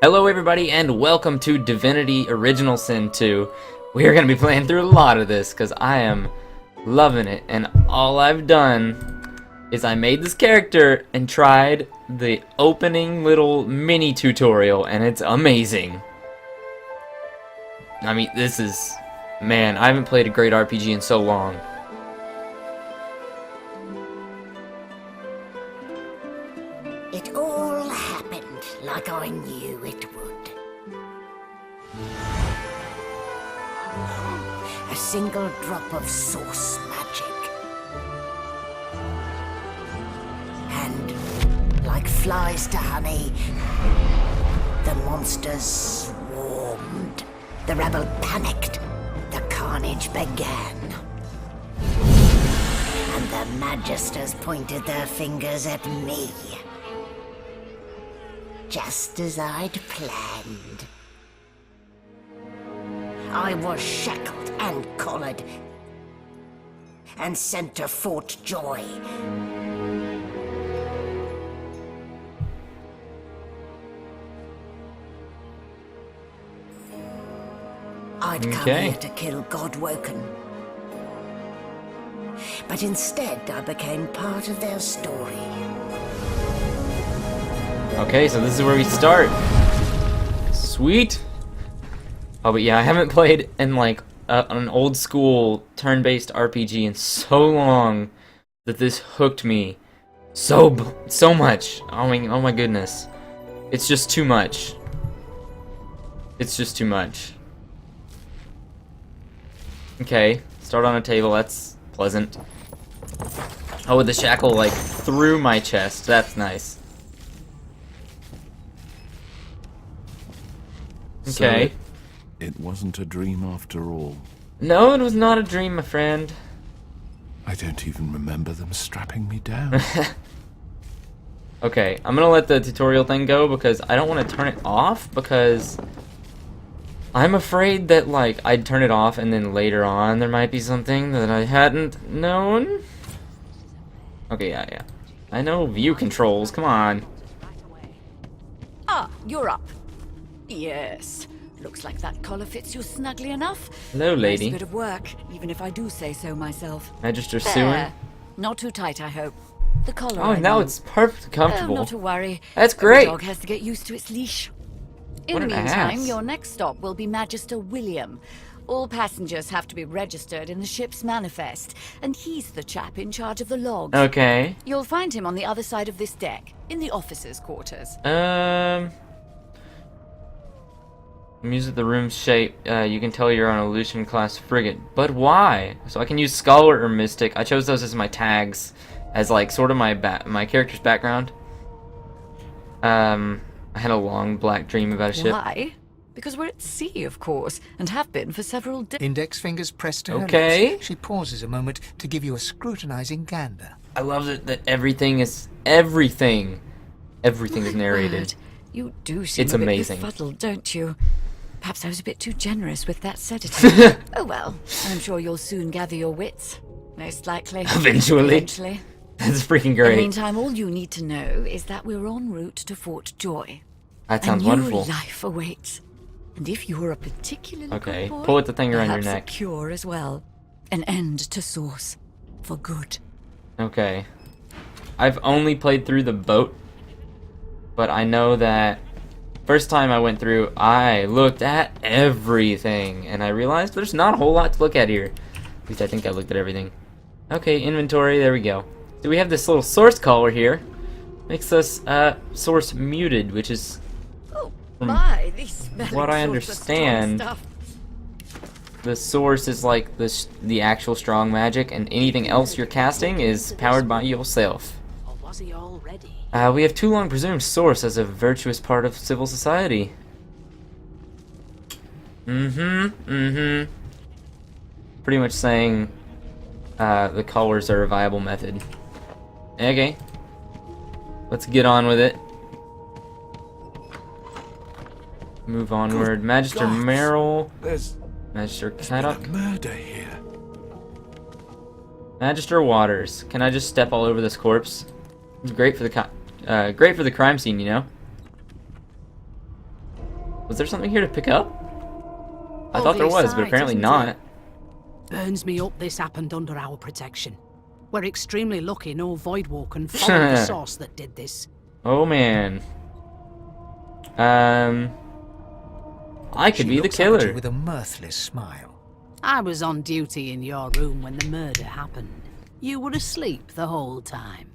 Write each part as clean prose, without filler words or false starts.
Hello everybody and welcome to Divinity Original Sin 2. We are going to be playing through a lot of this because I am loving it, and all I've done is I made this character and tried the opening little mini tutorial, and it's amazing. I mean, this is... man, I haven't played a great RPG in so long. It all happened like I knew it would. A single drop of source magic. And, like flies to honey, the monsters swarmed. The rebel panicked. The carnage began. And the Magisters pointed their fingers at me. Just as I'd planned. I was shackled and collared and sent to Fort Joy. I'd come here to kill Godwoken. But instead I became part of their story. Okay, so this is where we start. Sweet. Oh, but yeah, I haven't played in like an old school turn-based RPG in so long that this hooked me so much. Oh my goodness. It's just too much. It's just too much. Okay, start on a table. That's pleasant. Oh, with the shackle like through my chest. That's nice. Okay. So it wasn't a dream after all. No, it was not a dream, my friend. I don't even remember them strapping me down. Okay, I'm gonna let the tutorial thing go because I don't want to turn it off because I'm afraid that like I'd turn it off and then later on there might be something that I hadn't known. Okay, yeah. I know view controls, come on. Ah, you're up. Yes. Looks like that collar fits you snugly enough. Hello, lady. Nice bit of work, even if I do say so myself. Magister Sewing. Not too tight, I hope. The collar. Oh, now it's perfectly comfortable. Not to worry. That's Every great. dog has to get used to its leash. In What the an meantime, ass. your next stop will be Magister William. All passengers have to be registered in the ship's manifest, and he's the chap in charge of the logs. Okay. You'll find him on the other side of this deck, in the officers' quarters. Music the room's shape. You can tell you're on a Lucian class frigate. But why? So I can use Scholar or Mystic. I chose those as my tags, as like sort of my character's background. I had a long black dream about a ship. Why? Because we're at sea, of course, and have been for several days. Index fingers pressed to her Okay. lips. She pauses a moment to give you a scrutinizing gander. I love that everything is everything is narrated. You do seem It's a bit amazing. befuddled, don't you? Perhaps I was a bit too generous with that sedative. Oh well, I'm sure you'll soon gather your wits. Most likely. Eventually. That's freaking In the great. meantime, all you need to know is that we're en route to Fort Joy. That sounds a new wonderful. life awaits. And if you are a particularly Okay, good boy, pull at the thing around your perhaps neck. a cure as well. An end to Source. For good. Okay. I've only played through the boat, but I know that first time I went through, I looked at everything, and I realized there's not a whole lot to look at here. At least I think I looked at everything. Okay, inventory, there we go. So we have this little source collar here. Makes us source muted, which is, Oh From my, these smelling what I salts are strong understand, stuff. the source is like the actual strong magic, and anything else you're casting is powered by yourself. Or was he already? We have too long presumed source as a virtuous part of civil society. Pretty much saying the collars are a viable method. Okay. Let's get on with it. Move onward. Magister gods. Merrill. There's Magister been a Caddock. murder here. Magister Waters. Can I just step all over this corpse? It's great for the crime scene, you know. Was there something here to pick up? I thought there was, but apparently not. Burns me up this happened under our protection. We're extremely lucky no Voidwoken followed the source that did this. Oh man. I could She be the looks up at you killer. with a mirthless smile. I was on duty in your room when the murder happened. You were asleep the whole time.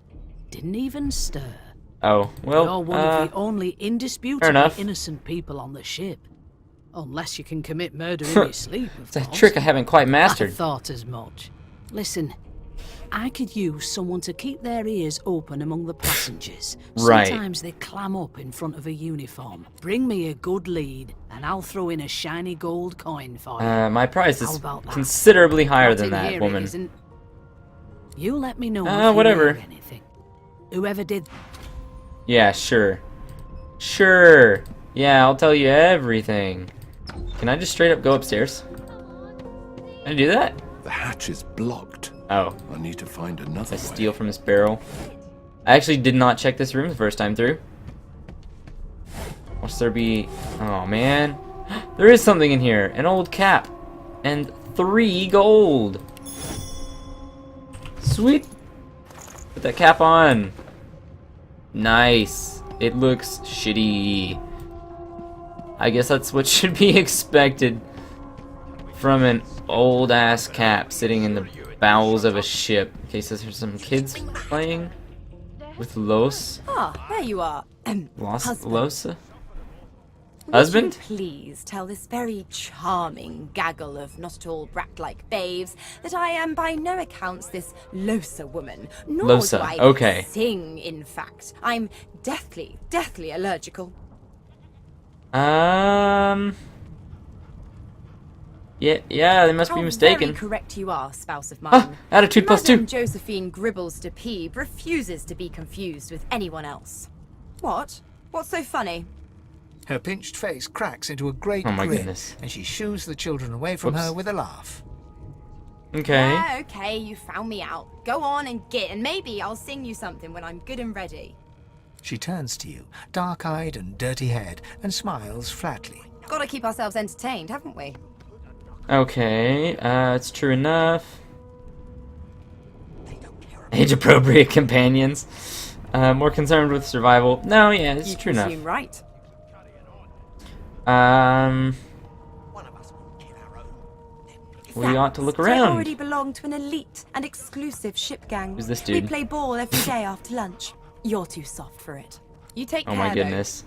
Didn't even stir. Oh, well, You're one of the only indisputably enough. innocent people on the ship. Unless you can commit murder in your sleep, of it's a course. trick I haven't quite I mastered. thought as much. Listen, I could use someone to keep their ears open among the passengers. Right. Sometimes they clam up in front of a uniform. Bring me a good lead, and I'll throw in a shiny gold coin for you. My price How is about that? considerably higher Not than in that, here, it woman. isn't. You let me know if you whatever. hear anything. Whoever did. Yeah, sure. Sure. Yeah, I'll tell you everything. Can I just straight up go upstairs? Can I do that? The hatch is blocked. Oh, I need to find another I way. steal from this barrel. I actually did not check this room the first time through. Must there be... Oh, man. There is something in here. An old cap. And 3 gold. Sweet. Put that cap on. Nice. It looks shitty. I guess that's what should be expected from an old-ass cap sitting in the bowels of a ship. Okay, so there's some kids playing with Los. Ah, there you are. Husband. Losa? Would Husband? you please tell this very charming gaggle of not at all brat-like babes that I am by no accounts this Losa woman, nor Losa, do I okay. sing, in fact. I'm deathly, deathly allergical. Yeah, they must How be mistaken. very correct you are, spouse of mine. Ah, attitude plus 2. Madame Josephine Gribbles de Peeb refuses to be confused with anyone else. What? What's so funny? Her pinched face cracks into a great Oh my grin, goodness. and she shoos the children away from Whoops. her with a laugh. Okay. Yeah, okay, you found me out. Go on and git, and maybe I'll sing you something when I'm good and ready. She turns to you, dark-eyed and dirty-haired, and smiles flatly. Gotta keep ourselves entertained, haven't we? Okay, it's true enough. Age-appropriate companions. More concerned with survival. No, yeah, it's You true enough. presume right. We ought to look I around. already belong to an elite and exclusive ship gang. Who's this We dude? play ball every day after lunch. You're too soft for it. You take Oh care, my though. goodness.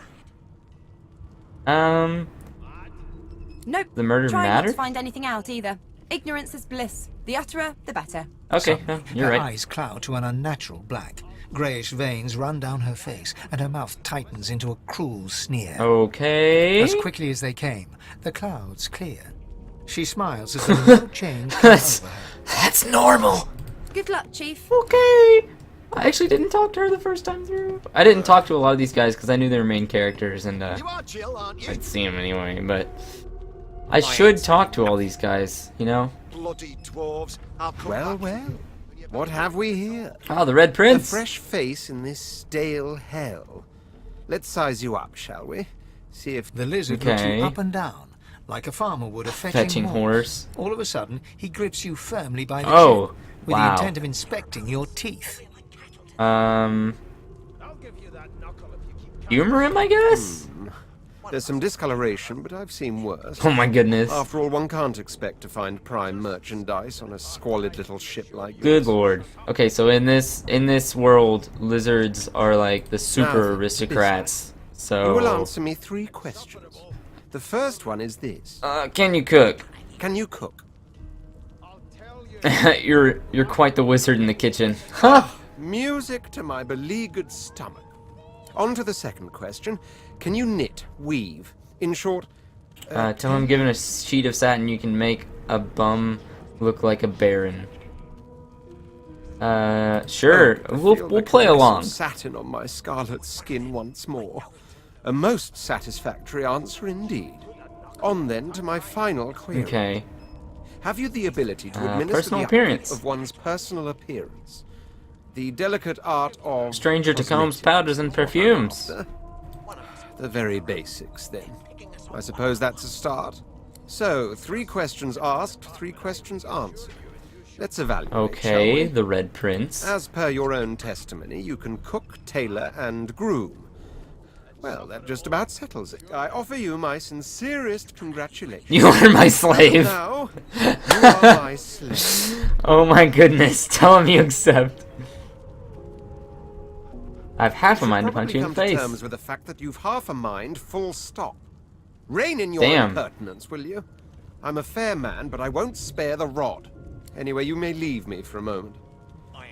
Nope. The murder Try not mattered? to find anything out either. Ignorance is bliss. The utterer, the better. Okay, Suddenly, you're her right. eyes cloud to an unnatural black. Greyish veins run down her face, and her mouth tightens into a cruel sneer. Okay. As quickly as they came, the clouds clear. She smiles as though no change came That's, over her. that's normal. Good luck, Chief. Okay. I actually didn't talk to her the first time through. I didn't talk to a lot of these guys because I knew they were main characters and You are Jill, aren't you? I'd see them anyway, but I should talk to all these guys, you know? Bloody dwarves. I'll come Well, back. well. What have we here? Oh, the Red A Prince. fresh face in this stale hell. Let's size you up, shall we? See if The lizard looks Okay. you up and down, like a farmer would a fetching, Fetching horse. All of a sudden, he grips you firmly by the Oh, chin, with wow. the intent of inspecting your teeth. Humor him, I guess? there's some discoloration, but I've seen worse. Oh my goodness. After all, one can't expect to find prime merchandise on a squalid little ship like yours. Good lord. Okay, so in this world, lizards are like the super Now, aristocrats. You will So, answer me 3 questions. The first one is this. can you cook? Can you cook? you're quite the wizard in the kitchen. Huh? Music to my beleaguered stomach. On to the second question. Can you knit, weave? In short, Tell him given a sheet of satin you can make a bum look like a baron. Sure. I We'll feel like play a piece of along. Satin on my scarlet skin once more. A most satisfactory answer indeed. On then to my final query. Okay. Have you the ability to administer personal the appearance. upkeep of one's personal appearance? The delicate art of Stranger to combs, cosmetics. powders, and perfumes. The very basics, then. I suppose that's a start. So, 3 questions asked, 3 questions answered. Let's evaluate, shall Okay, we? the Red Prince. As per your own testimony, you can cook, tailor, and groom. Well, that just about settles it. I offer you my sincerest congratulations. You are my slave. Now, you are my slave. Oh my goodness, tell him you accept. I have half a mind to punch you in the Probably come to face. terms with the fact that you've half a mind, full stop. Rein in your Damn. impertinence, will you? I'm a fair man, but I won't spare the rod. Anyway, you may leave me for a moment.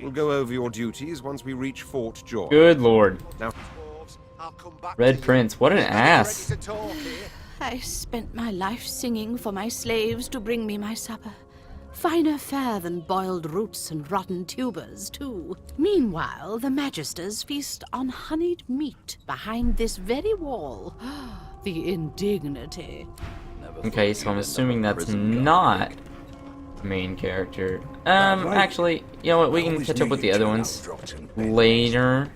We'll go over your duties once we reach Fort Joy. Good lord. Now, I'll come back Red to you. Prince, what an Are you ass. ready to talk here? I spent my life singing for my slaves to bring me my supper. Finer fare than boiled roots and rotten tubers, too. Meanwhile, the Magisters feast on honeyed meat behind this very wall. The indignity. Okay, so I'm assuming that's not the main character. Actually, you know what? We can catch up with the other ones later.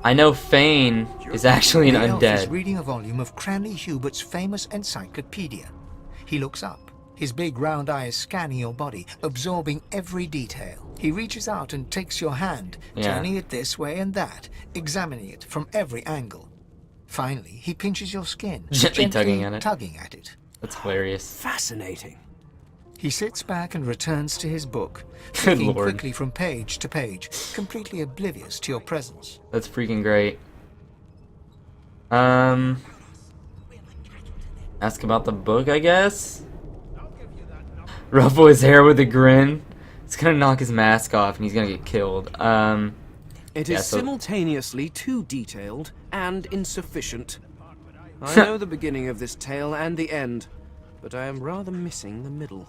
I know Fane is actually an The elf is undead. reading a volume of Cranley Hubert's famous encyclopedia. He looks up, his big round eyes scanning your body, absorbing every detail. He reaches out and takes your hand, Yeah. turning it this way and that, examining it from every angle. Finally, he pinches your skin, Gently tugging at it. tugging at it. That's hilarious. Fascinating. He sits back and returns to his book, Good flicking lord. quickly from page to page, completely oblivious to your presence. That's freaking great. Ask about the book, I guess? Ruffle his hair with a grin. It's gonna knock his mask off and he's gonna get killed. It is Yeah, so- simultaneously too detailed and insufficient. I know the beginning of this tale and the end, but I am rather missing the middle.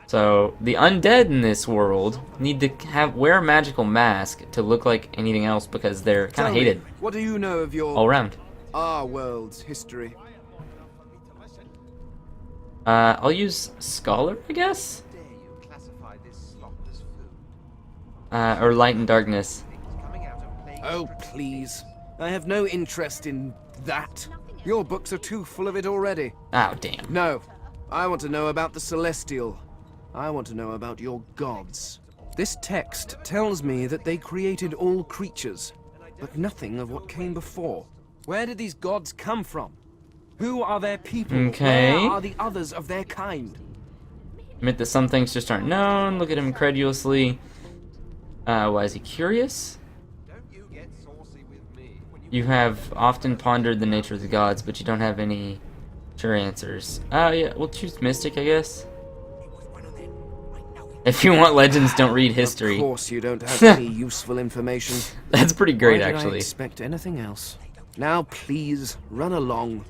So, the undead in this world need to wear a magical mask to look like anything else because they're kind Tell of me, hated what do you know of your all around. our world's history? I'll use Scholar, I guess? Or Light and Darkness. Oh, please. I have no interest in that. Your books are too full of it already. Oh, damn. No. I want to know about the Celestial. I want to know about your gods. This text tells me that they created all creatures, but nothing of what came before. Where did these gods come from? Who are their people? Okay. Where are the others of their kind? Admit that some things just aren't known. Look at him incredulously. Why is he curious? You have often pondered the nature of the gods, but you don't have any sure answers. Yeah, we'll choose Mystic, I guess. If you want legends, don't read history. Of course you don't have any useful information. That's pretty great, Why did I actually. expect anything else? Now please, run along.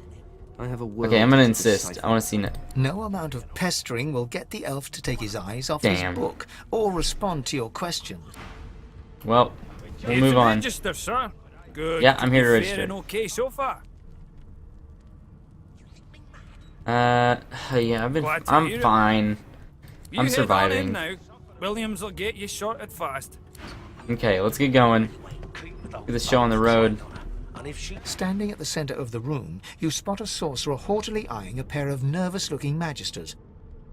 I have a word Okay, I'm gonna to insist. decipher. I want to see it. No amount of pestering will get the elf to take his eyes off Damn. his book or respond to your question. Well, we'll move on. Register, sir. Good. Yeah, I'm here to Fair register. and okay so far. Yeah, Glad to hear I'm it. fine. You I'm head surviving. On in now. Williams will get you sorted fast. Okay, let's get going. Get this show on the road. Standing at the center of the room, you spot a sorcerer haughtily eyeing a pair of nervous-looking magisters.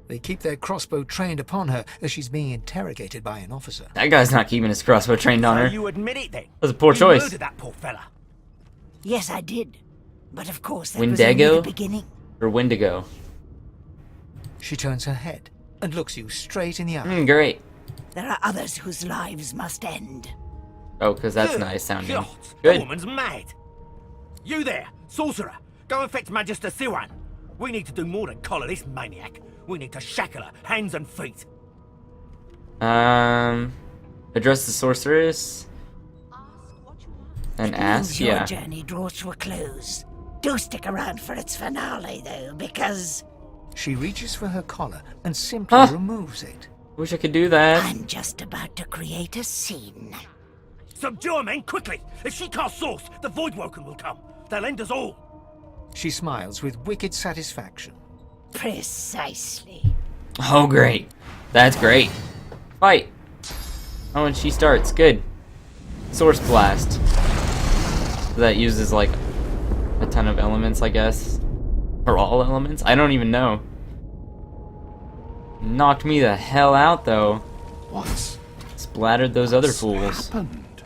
They keep their crossbow trained upon her as she's being interrogated by an officer. That guy's not keeping his crossbow trained on her. You admit it then? That was a poor You choice. murdered that poor fella. Yes, I did. But of course, that was only Wendigo? the beginning. Or Wendigo. She turns her head and looks you straight in the eye. Great. There are others whose lives must end. Oh, because that's Good nice sounding. God, The Good. woman's mad. You there, sorcerer. Go and fetch Magister Siwan. We need to do more than collar this maniac. We need to shackle her, hands and feet. Address the sorceress. And ask, Suppose your yeah. journey draws to a close. Do stick around for its finale, though, because She reaches for her collar and simply Huh. removes it. Wish I could do that. I'm just about to create a scene. Subdue her, men, quickly. If she casts source, the Voidwoken will come. They'll end us all. She smiles with wicked satisfaction. Precisely. Oh, great. That's great. Fight. Oh, and she starts. Good. Source blast. That uses like a ton of elements, I guess. Or all elements? I don't even know. Knocked me the hell out, though. What? Splattered those other fools. Happened?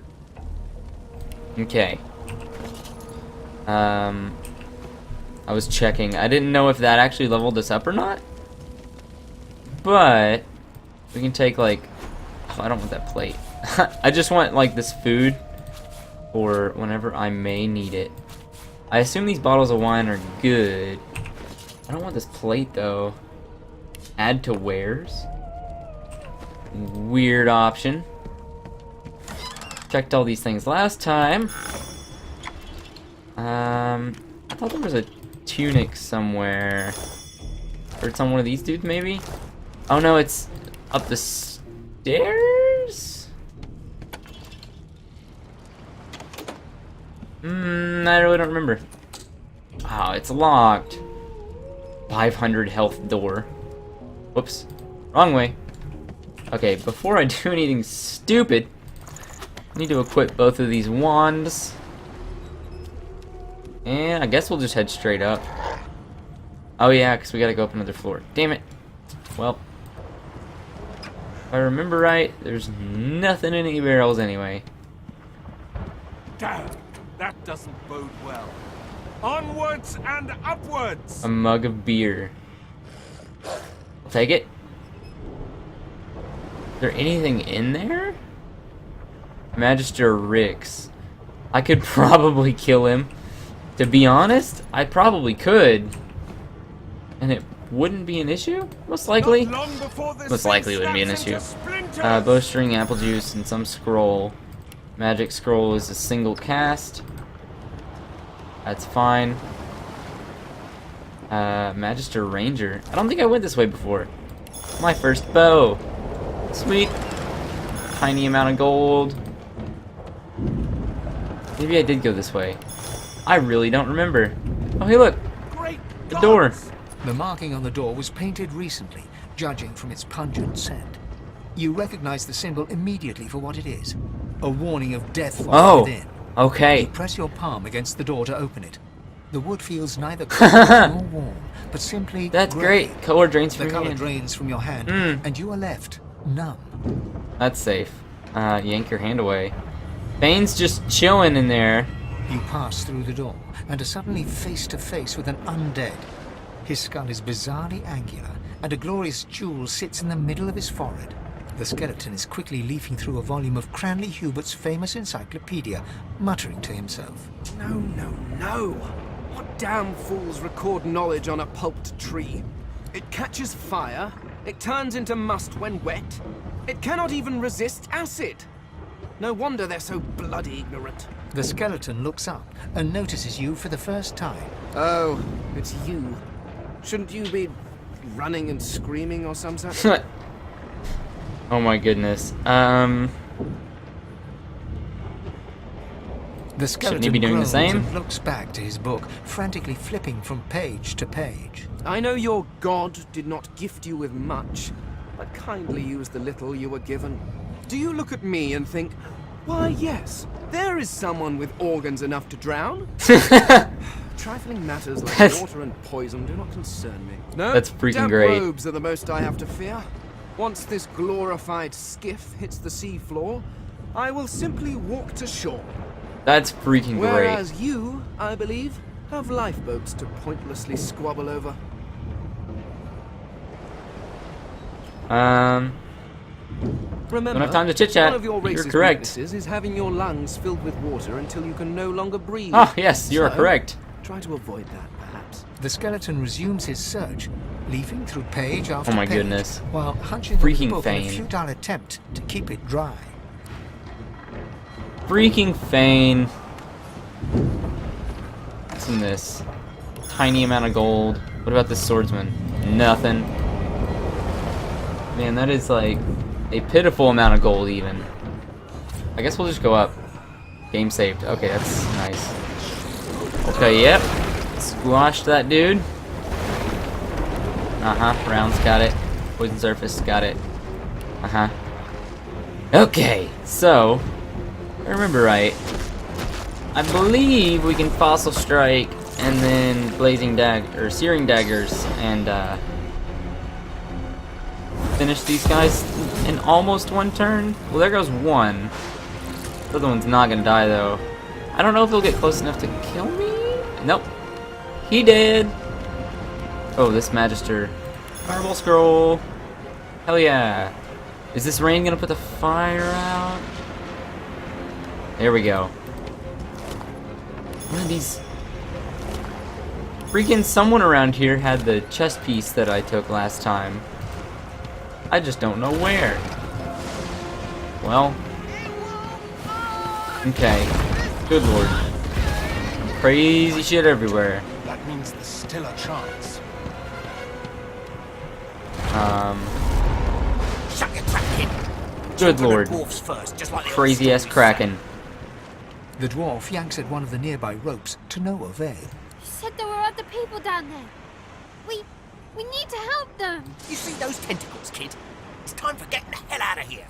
Okay. I was checking. I didn't know if that actually leveled us up or not. But we can take, like... Oh, I don't want that plate. I just want, like, this food for whenever I may need it. I assume these bottles of wine are good. I don't want this plate, though. Add to wares. Weird option. Checked all these things last time. I thought there was a tunic somewhere. Or it's on one of these dudes, maybe? Oh no, it's up the stairs? I really don't remember. Oh, it's locked. 500 health door. Whoops. Wrong way. Okay, before I do anything stupid, I need to equip both of these wands. And I guess we'll just head straight up. Oh yeah, because we gotta go up another floor. Damn it. Well, if I remember right, there's nothing in any barrels anyway. Damn, that doesn't bode well. Onwards and upwards! A mug of beer. I'll take it. Is there anything in there? Magister Rix. I could probably kill him. To be honest, I probably could. And it wouldn't be an issue? Most likely? Most likely it wouldn't be an issue. Bowstring, apple juice, and some scroll. Magic scroll is a single cast. That's fine. Magister Ranger. I don't think I went this way before. My first bow. Sweet. Tiny amount of gold. Maybe I did go this way. I really don't remember. Oh, hey, look. The door. The marking on the door was painted recently, judging from its pungent scent. You recognize the symbol immediately for what it is. A warning of death from within. Okay. You press your palm against the door to open it. The wood feels neither cold nor warm, but simply That's gray. great. Color drains from The your color hand. drains from your hand, and you are left numb. That's safe. Yank your hand away. Fane's just chilling in there. You pass through the door and are suddenly face to face with an undead. His skull is bizarrely angular, and a glorious jewel sits in the middle of his forehead. The skeleton is quickly leafing through a volume of Cranley Hubert's famous encyclopedia, muttering to himself. No, no, no! What damn fools record knowledge on a pulped tree? It catches fire, it turns into must when wet, it cannot even resist acid! No wonder they're so bloody ignorant. The skeleton looks up and notices you for the first time. Oh, it's you. Shouldn't you be running and screaming or some such? Oh my goodness. The skeleton Shouldn't he be doing the groans same? and looks back to his book, frantically flipping from page to page. I know your god did not gift you with much, but kindly use the little you were given. Do you look at me and think, why yes, there is someone with organs enough to drown? Trifling matters like water and poison do not concern me. No, That's freaking damp great. robes are the most I have to fear. Once this glorified skiff hits the sea floor, I will simply walk to shore. That's freaking great. Whereas you, I believe, have lifeboats to pointlessly squabble over. Remember, don't have time to chit-chat. one of your race's You're correct. weaknesses is having your lungs filled with water until you can no longer breathe. Oh, yes, you are So, correct. Try to avoid that, perhaps. The skeleton resumes his search, leafing through page after Oh my page, goodness. while hunching over the Freaking book in a Fane. futile attempt to keep it dry. Freaking Fane. What's in this? Tiny amount of gold. What about this swordsman? Nothing. Man, that is like a pitiful amount of gold even. I guess we'll just go up. Game saved. Okay, that's nice. Okay, yep. Squashed that dude. Rounds got it. Poison surface got it. Okay, so if I remember right, I believe we can fossil strike and then blazing searing daggers, and finish these guys in almost one turn. Well, there goes one. The other one's not gonna die though. I don't know if he'll get close enough to kill me. Nope, he did. Oh, this Magister. Fireball scroll. Hell yeah. Is this rain gonna put the fire out? There we go. One of these... Freaking someone around here had the chest piece that I took last time. I just don't know where. Well. Okay. Good lord. Crazy shit everywhere. That means there's still a chance. Shut your trap, kid. Good lord. Dwarfs first, just like the Crazy ass kraken. The dwarf yanks at one of the nearby ropes to no avail. You said there were other people down there. We need to help them. You see those tentacles, kid? It's time for getting the hell out of here.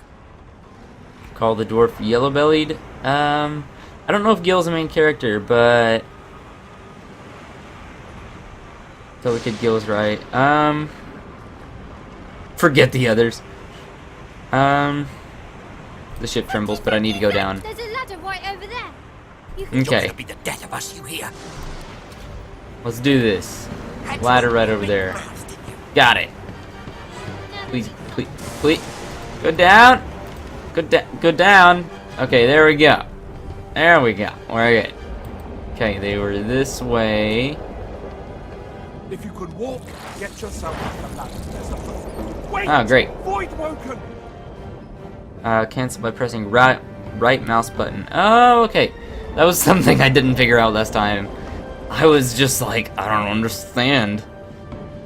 Call the dwarf yellow-bellied. I don't know if Gil's the main character, but Delicate Gil's right. Forget the others. The ship trembles, but I need to go down. There's a ladder right over there. Okay. Be the death of us, you hear? Let's do this. Ladder right over there. Got it. Please, please, please. Go down. Go down. Okay, there we go. There we go. We're good. Okay, they were this way. If you could walk, get yourself off the ladder. There's a foot. Wait! Oh, great. Voidwoken! Cancel by pressing right mouse button. Oh, okay. That was something I didn't figure out last time. I was just like, I don't understand.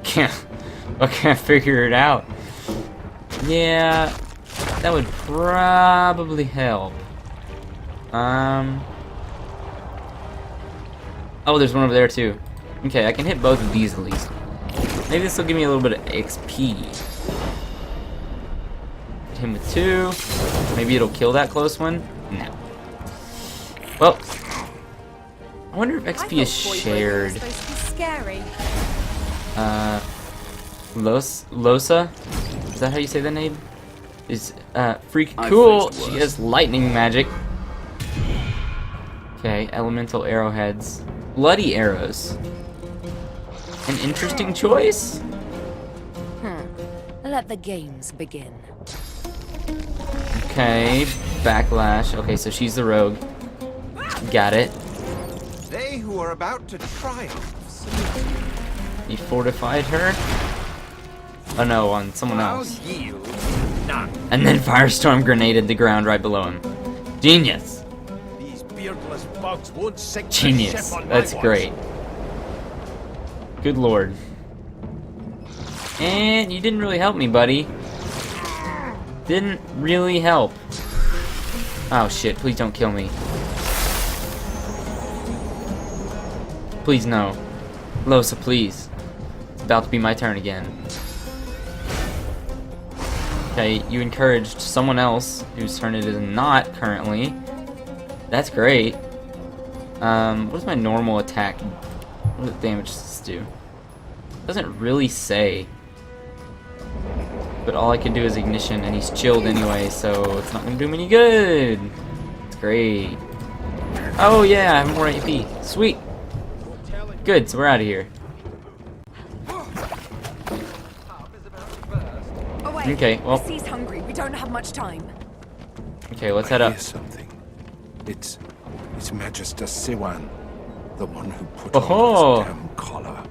I can't figure it out. Yeah, that would probably help. Oh, there's one over there too. Okay, I can hit both of these at least. Maybe this will give me a little bit of XP. Hit him with 2. Maybe it'll kill that close one. No. Well, I wonder if XP is shared. Scary. Losa? Is that how you say the name? Is freaking cool. She has lightning magic. Okay, elemental arrowheads. Bloody arrows. An interesting choice. Let the games begin. Okay, backlash. Okay, so she's the rogue. Got it. They who are about to triumph. You fortified her? Oh no, on someone else. None. And then Firestorm grenaded the ground right below him. Genius. These beardless bugs won't sink Genius. That's great. Good lord. And you didn't really help me, buddy. Didn't really help. Oh shit, please don't kill me. Please no. Losa, please. It's about to be my turn again. Okay, you encouraged someone else whose turn it is not currently. That's great. What does my normal attack? What does damage this do? Doesn't really say. But all I can do is ignition, and he's chilled anyway, so it's not gonna do him any good. It's great. Oh yeah, I have more AP. Sweet. Good, so we're out of here. Okay, well. The sea's hungry. We don't have much time. Okay, let's head up. I hear something. It's Magister Siwan, the one who put on this damn collar.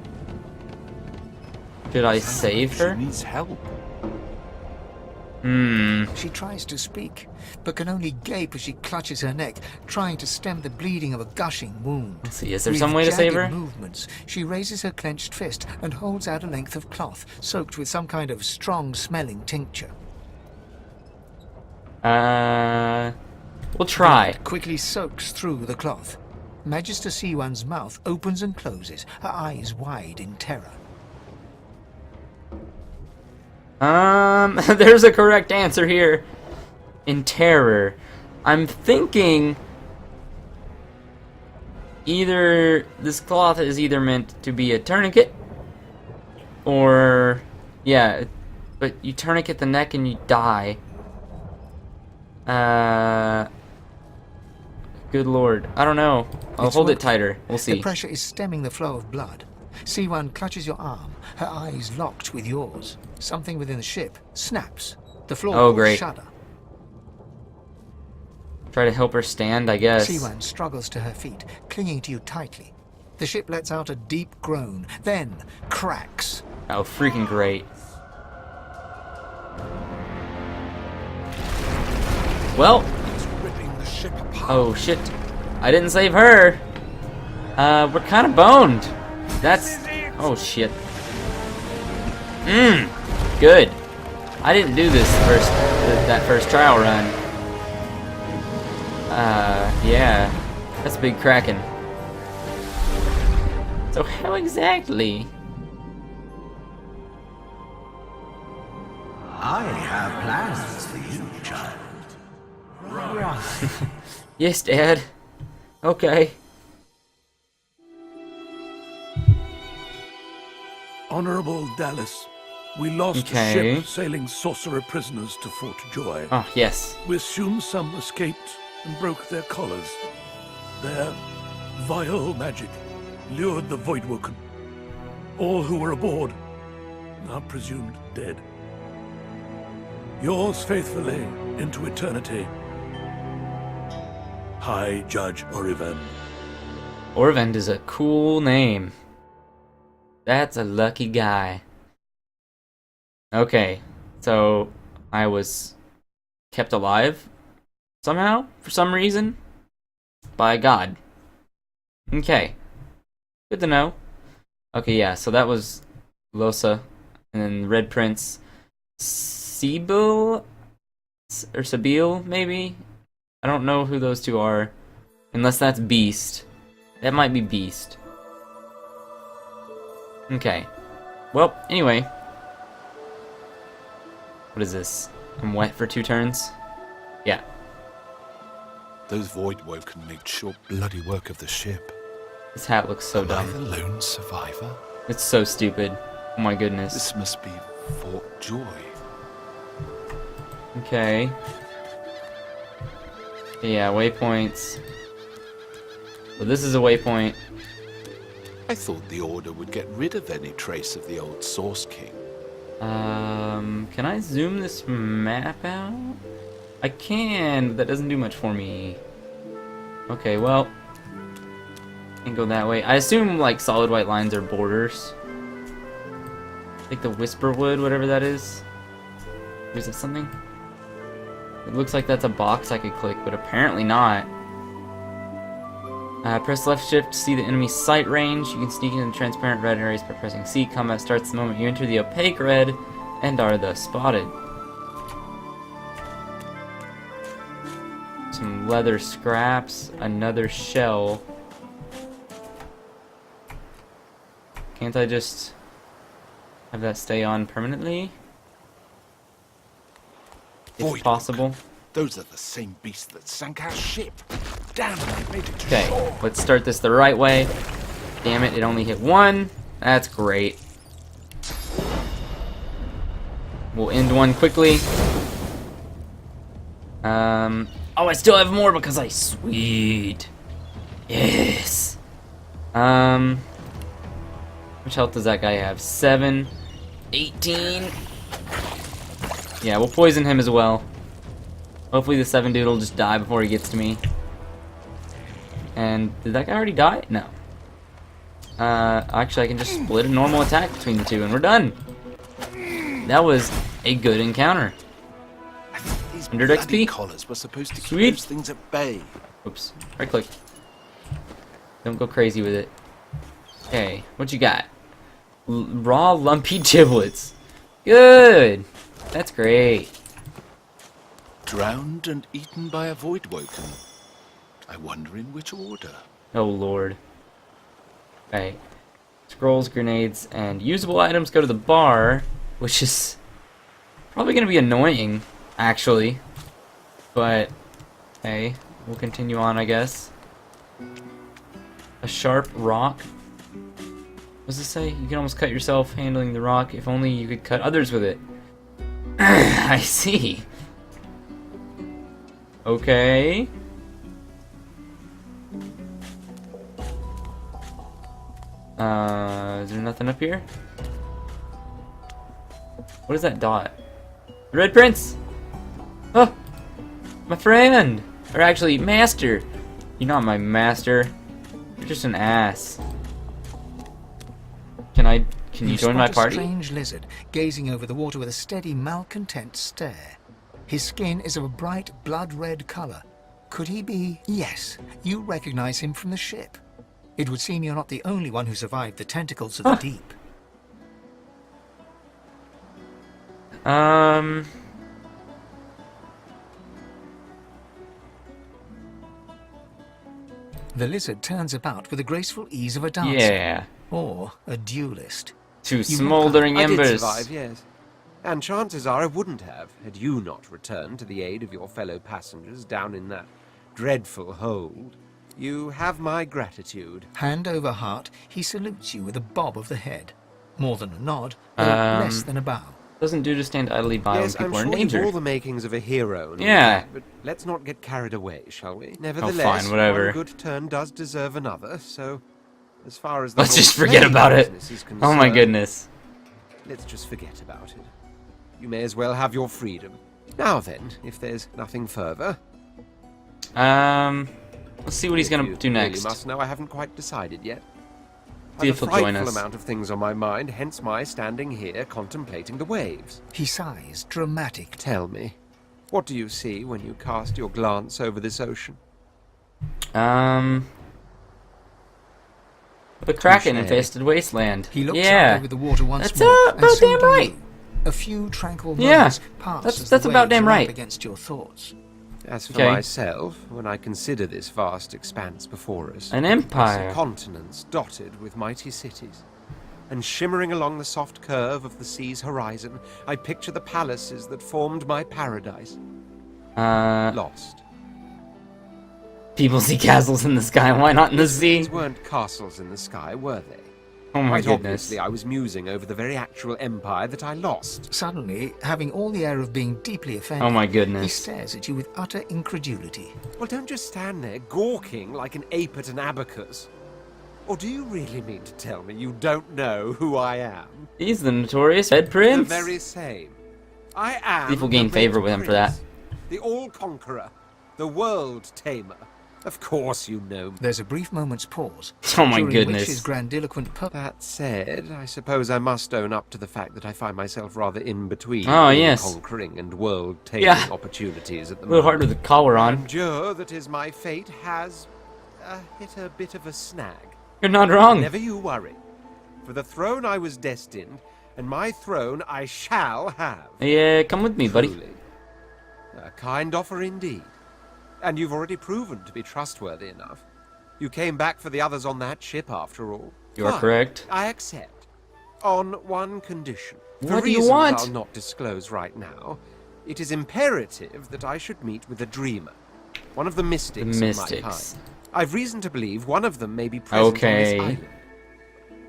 Did I save her? She needs help. She tries to speak, but can only gape as she clutches her neck, trying to stem the bleeding of a gushing wound. Let's see, is there With some way to save her? jagged movements, she raises her clenched fist and holds out a length of cloth, soaked with some kind of strong-smelling tincture. We'll try. Blood quickly soaks through the cloth. Magister Siwan's mouth opens and closes, her eyes wide in terror. There's a correct answer here. In terror. I'm thinking either this cloth is either meant to be a tourniquet, or yeah, but you tourniquet the neck and you die. Good lord, I don't know. I'll hold it tighter. We'll see. The pressure is stemming the flow of blood. C1 clutches your arm, her eyes locked with yours. Something within the ship snaps. The floor Oh, great. shudder. Try to help her stand, I guess. C1 struggles to her feet, clinging to you tightly. The ship lets out a deep groan, then cracks. Oh, freaking great. Well. It's ripping the ship apart. Oh shit. I didn't save her. We're kind of boned. That's. Oh shit. Good. I didn't do this that first trial run. Yeah. That's a big Kraken. So how exactly? I have plans for you, child. Yes, Dad. Okay. Honorable Dallas, we lost a ship sailing sorcerer prisoners to Fort Joy. Oh, yes. We assume some escaped and broke their collars. Their vile magic lured the Voidwoken. All who were aboard are presumed dead. Yours faithfully into eternity, High Judge Orivend. Orivend is a cool name. That's a lucky guy. Okay, so I was kept alive somehow, for some reason, by God. Okay, good to know. Okay, yeah, so that was Losa, and then Red Prince, Sibyl, or Sabil, maybe? I don't know who those two are, unless that's Beast. That might be Beast. Okay. Well, anyway. What is this? I'm wet for 2 turns? Yeah. Those Voidwoken made short bloody work of the ship. This hat looks so dumb. Am I the lone survivor? It's so stupid. Oh my goodness. This must be Fort Joy. Okay. Yeah, waypoints. Well, this is a waypoint. I thought the Order would get rid of any trace of the old Source King. Can I zoom this map out? I can, but that doesn't do much for me. Okay, well. Can go that way. I assume, like, solid white lines are borders. Like the Whisperwood, whatever that is. Is that something? It looks like that's a box I could click, but apparently not. Press left shift to see the enemy's sight range. You can sneak into the transparent red areas by pressing C. Combat starts the moment you enter the opaque red and are thus spotted. Some leather scraps, another shell. Can't I just have that stay on permanently? If possible. Those are the same beasts that sank our ship. Damn, I made it to Okay, shore. let's start this the right way. Damn it, it only hit 1. That's great. We'll end one quickly. Oh, I still have more because I sweet. Yes. How much health does that guy have? 7, 18. Yeah, we'll poison him as well. Hopefully the 7 dude will just die before he gets to me. And did that guy already die? No. Actually, I can just split a normal attack between the two, and we're done. That was a good encounter. 100 XP. Collars were supposed to keep Sweet. those things at bay. Oops. Right click. Don't go crazy with it. Okay, what you got? Raw lumpy giblets. Good. That's great. Drowned and eaten by a Voidwoken. I wonder in which order. Oh lord. Okay. Scrolls, grenades, and usable items go to the bar, which is probably going to be annoying, actually. But, hey, we'll continue on, I guess. A sharp rock. What does it say? You can almost cut yourself handling the rock. If only you could cut others with it. I see. Okay. Is there nothing up here? What is that dot? The Red Prince! Oh! My friend! Or actually, master! You're not my master. You're just an ass. Can you join my party? A strange lizard gazing over the water with a steady, malcontent stare. His skin is of a bright, blood-red color. Could he be? Yes, you recognize him from the ship. It would seem you're not the only one who survived the tentacles of the deep. The lizard turns about with the graceful ease of a dancer. Yeah. Or a duelist. Two smoldering embers. I did survive, yes. And chances are I wouldn't have, had you not returned to the aid of your fellow passengers down in that dreadful hold. You have my gratitude. Hand over heart, he salutes you with a bob of the head. More than a nod, or less than a bow. Doesn't do to stand idly by when people are in danger. You've all the makings of a hero. Yeah. But let's not get carried away, shall we? Nevertheless, fine, whatever. one good turn does deserve another, so as far as let's just forget about it. Oh my goodness. Let's just forget about it. You may as well have your freedom. Now then, if there's nothing further. Let's see what he's gonna do next. You must know I haven't quite decided yet. See if he'll join us. A frightful amount of things on my mind, hence my standing here contemplating the waves. He sighs, dramatic. Tell me, what do you see when you cast your glance over this ocean? The Kraken-infested wasteland. He looks out over the water once that's more. About damn right. A few tranquil moments pass as that's the about damn waves right. Up against your thoughts. As for myself, when I consider this vast expanse before us, an empire, I see continents dotted with mighty cities, and shimmering along the soft curve of the sea's horizon, I picture the palaces that formed my paradise. Lost. People see castles in the sky. Why not in the sea? These weren't castles in the sky, were they? Oh my goodness. Obviously, I was musing over the very actual empire that I lost. Suddenly, having all the air of being deeply offended, oh my goodness. He stares at you with utter incredulity. Well, don't just stand there gawking like an ape at an abacus. Or do you really mean to tell me you don't know who I am? He's the notorious Red Prince. The very same. I am. People gain favor with him for that. The all-conqueror, the world tamer. Of course you know me. There's a brief moment's pause. Oh my during goodness. Which his grandiloquent that said, I suppose I must own up to the fact that I find myself rather in between conquering and world taming opportunities at the moment. A little hard with the collar on. I'm sure that is my fate has hit a bit of a snag. You're not wrong. Never you worry. For the throne I was destined, and my throne I shall have. Yeah, come with me, buddy. Truly. A kind offer indeed. And you've already proven to be trustworthy enough. You came back for the others on that ship, after all. You are correct. I accept. On one condition. What do you want? I'll not disclose right now. It is imperative that I should meet with a dreamer. One of the mystics of my kind. I've reason to believe one of them may be present on this island.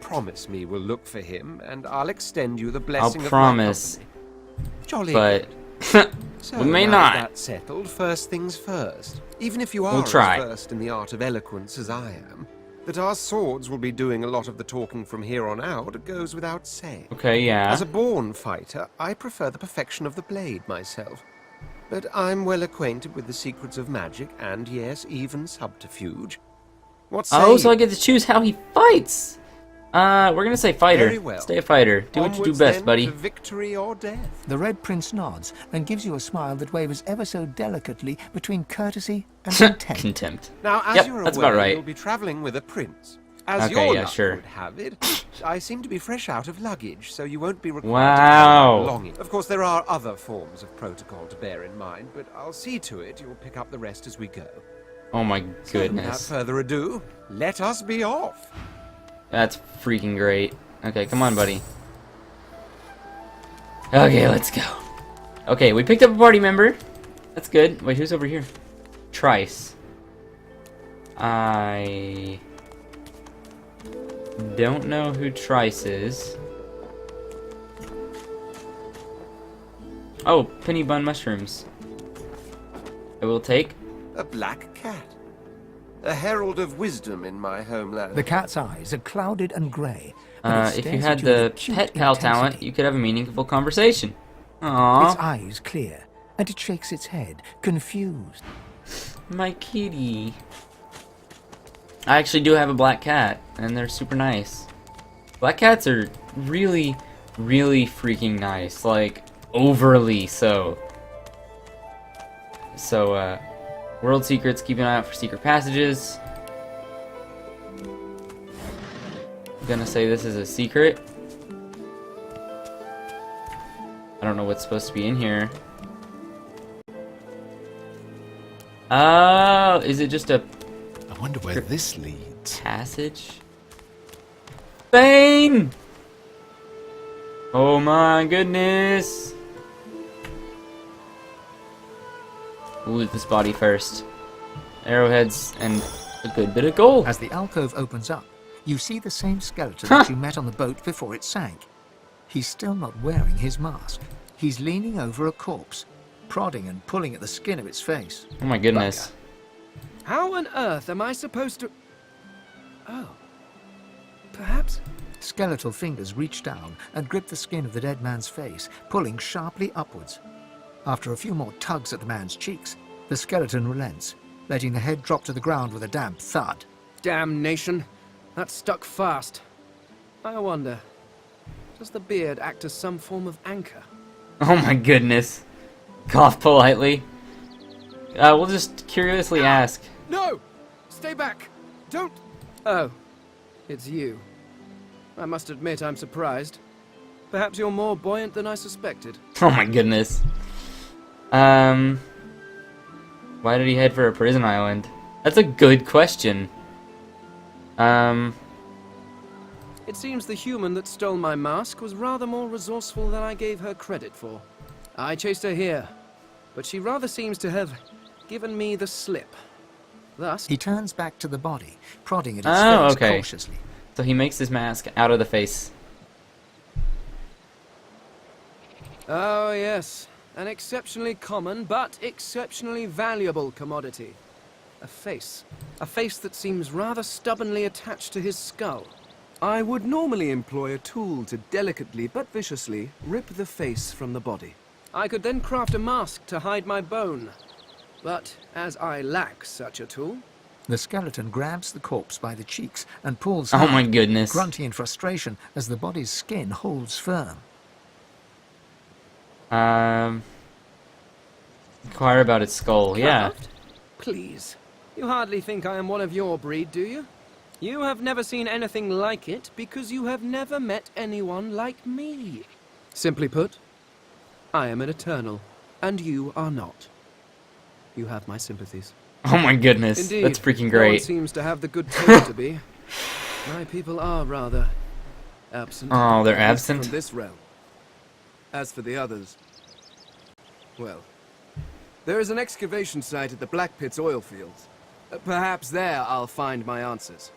Promise me we'll look for him, and I'll extend you the blessing of my company. Jolly but... So we may now not. That settled, first things first. Even if you are we'll try. as versed in the art of eloquence as I am, that our swords will be doing a lot of the talking from here on out goes without saying. Okay, yeah. As a born fighter, I prefer the perfection of the blade myself. But I'm well acquainted with the secrets of magic and, yes, even subterfuge. What say Oh, so I get to choose how he fights. We're gonna say fighter. Very well. Stay a fighter. Do what you do best, buddy. To victory or death. The Red Prince nods and gives you a smile that wavers ever so delicately between courtesy and contempt. Contempt. Now, as you're that's aware, about right. you'll be traveling with a prince. As Okay, your yeah, luck sure. would have it, I seem to be fresh out of luggage, so you won't be required Wow. to belonging. Of course, there are other forms of protocol to bear in mind, but I'll see to it you'll pick up the rest as we go. Oh my So, without goodness. further ado, let us be off. That's freaking great. Okay, come on, buddy. Okay, let's go. Okay, we picked up a party member. That's good. Wait, who's over here? Trice. Don't know who Trice is. Oh, penny bun mushrooms. I will take. A black cat. A herald of wisdom in my homeland. The cat's eyes are clouded and grey. If you had the pet pal talent, you could have a meaningful conversation. Aww. Its eyes clear, and it shakes its head, confused. My kitty. I actually do have a black cat, and they're super nice. Black cats are really, really freaking nice. Like, overly so. So, world secrets, keep an eye out for secret passages. I'm gonna say this is a secret. I don't know what's supposed to be in here. Oh, is it just a... I wonder where this leads. Passage? Fane! Oh my goodness! We'll loot this body first. Arrowheads and a good bit of gold. As the alcove opens up, you see the same skeleton that you met on the boat before it sank. He's still not wearing his mask. He's leaning over a corpse, prodding and pulling at the skin of its face. Oh my goodness. Bugger. How on earth am I supposed to... Oh. Perhaps... Skeletal fingers reach down and grip the skin of the dead man's face, pulling sharply upwards. After a few more tugs at the man's cheeks, the skeleton relents, letting the head drop to the ground with a damp thud. Damnation. That stuck fast. I wonder, does the beard act as some form of anchor? Oh my goodness. Cough politely. We'll just curiously ask. No! Stay back! Don't... Oh, it's you. I must admit I'm surprised. Perhaps you're more buoyant than I suspected. Oh my goodness. Why did he head for a prison island? That's a good question. It seems the human that stole my mask was rather more resourceful than I gave her credit for. I chased her here, but she rather seems to have given me the slip. Thus... He turns back to the body, prodding at its face cautiously. So he makes his mask out of the face. Oh yes, an exceptionally common but exceptionally valuable commodity. A face. A face that seems rather stubbornly attached to his skull. I would normally employ a tool to delicately but viciously rip the face from the body. I could then craft a mask to hide my bone. But as I lack such a tool... The skeleton grabs the corpse by the cheeks and pulls Oh hard, my goodness. grunting in frustration as the body's skin holds firm. Inquire about its skull, yeah. Please. You hardly think I am one of your breed, do you? You have never seen anything like it because you have never met anyone like me. Simply put, I am an eternal, and you are not. You have my sympathies. Oh my goodness, Indeed, that's freaking no one great. seems to have the good taste to be. My people are rather absent. Oh, they're at least absent? from this realm. As for the others, well, there is an excavation site at the Black Pit's oil fields. Perhaps there I'll find my answers.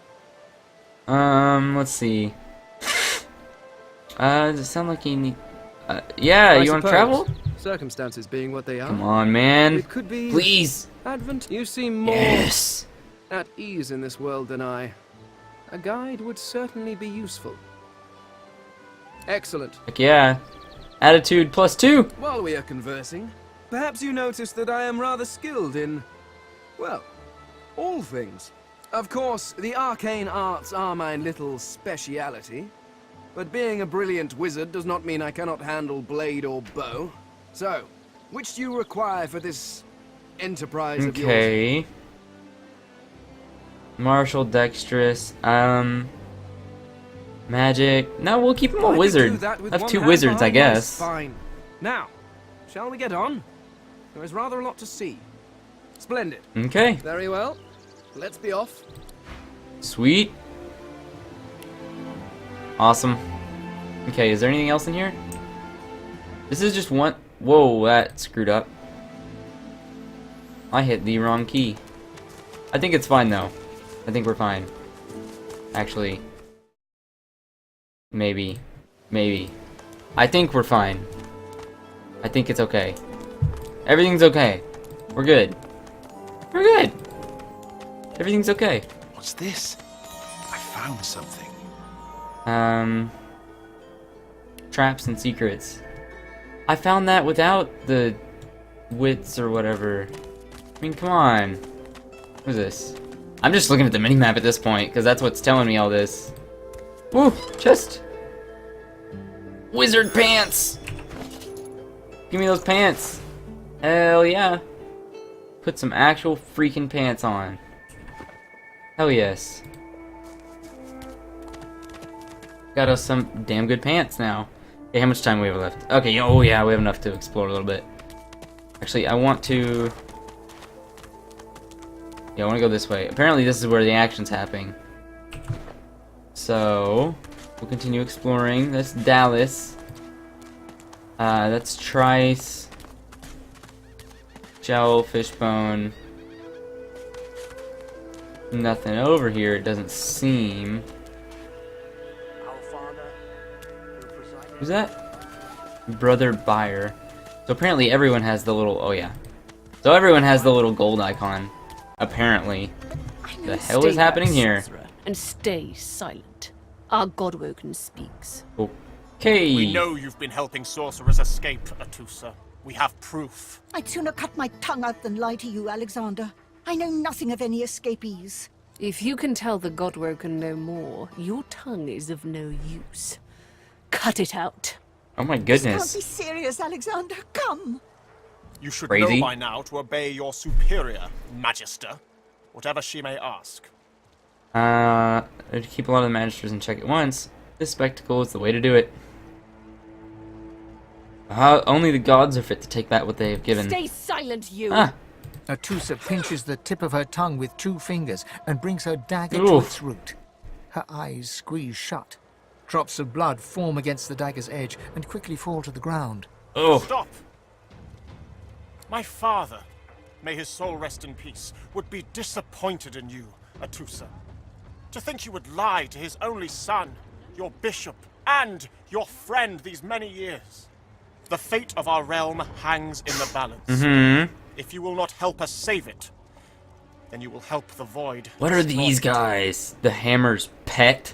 Let's see. Does it sound like you need... yeah, you want to travel? Circumstances being what they are. Come on, man. It could be... Please. You seem more Yes. at ease in this world than I. A guide would certainly be useful. Excellent. Heck yeah. Attitude +2. While we are conversing, perhaps you notice that I am rather skilled in, well, all things. Of course, the arcane arts are my little speciality, but being a brilliant wizard does not mean I cannot handle blade or bow. So, which do you require for this enterprise of yours? Okay. Martial, dexterous, magic. No, we'll keep him a wizard. I have 2 wizards, I guess. Fine. Now, shall we get on? There is rather a lot to see. Splendid. Okay. Very well. Let's be off. Sweet. Awesome. Okay, is there anything else in here? This is just one... Whoa, that screwed up. I hit the wrong key. I think it's fine, though. I think we're fine. Actually... Maybe. Maybe. I think we're fine. I think it's okay. Everything's okay. We're good. We're good. Everything's okay. What's this? I found something. Traps and secrets. I found that without the wits or whatever. I mean, come on. What is this? I'm just looking at the minimap at this point, because that's what's telling me all this. Woo! Chest! Wizard pants! Give me those pants! Hell yeah! Put some actual freaking pants on. Hell yes. Got us some damn good pants now. Okay, how much time we have left? Okay, oh yeah, we have enough to explore a little bit. Actually, I want to... Yeah, I want to go this way. Apparently this is where the action's happening. So, we'll continue exploring. That's Dallas. That's Trice. Jowl, Fishbone. Nothing over here, it doesn't seem. Who's that? Brother Buyer. So apparently everyone has the little... Oh yeah. So everyone has the little gold icon. Apparently. The hell is happening here? And stay silent. Our Godwoken speaks. Okay. We know you've been helping sorcerers escape, Atusa. We have proof. I'd sooner cut my tongue out than lie to you, Alexander. I know nothing of any escapees. If you can tell the Godwoken no more, your tongue is of no use. Cut it out. Oh my This goodness. can't be serious, Alexander. Come. You should Crazy. know by now to obey your superior, Magister, whatever she may ask. To keep a lot of the Magisters in check at once. This spectacle is the way to do it. Only the gods are fit to take that what they have given. Stay silent, you! Ah. Atusa pinches the tip of her tongue with 2 fingers and brings her dagger to Oof. its root. Her eyes squeeze shut. Drops of blood form against the dagger's edge and quickly fall to the ground. Oh. Stop! My father, may his soul rest in peace, would be disappointed in you, Atusa. To think you would lie to his only son, your bishop, and your friend these many years. The fate of our realm hangs in the balance. Mm-hmm. If you will not help us save it, then you will help the void. What are destroy these it. guys? The Hammer's pet?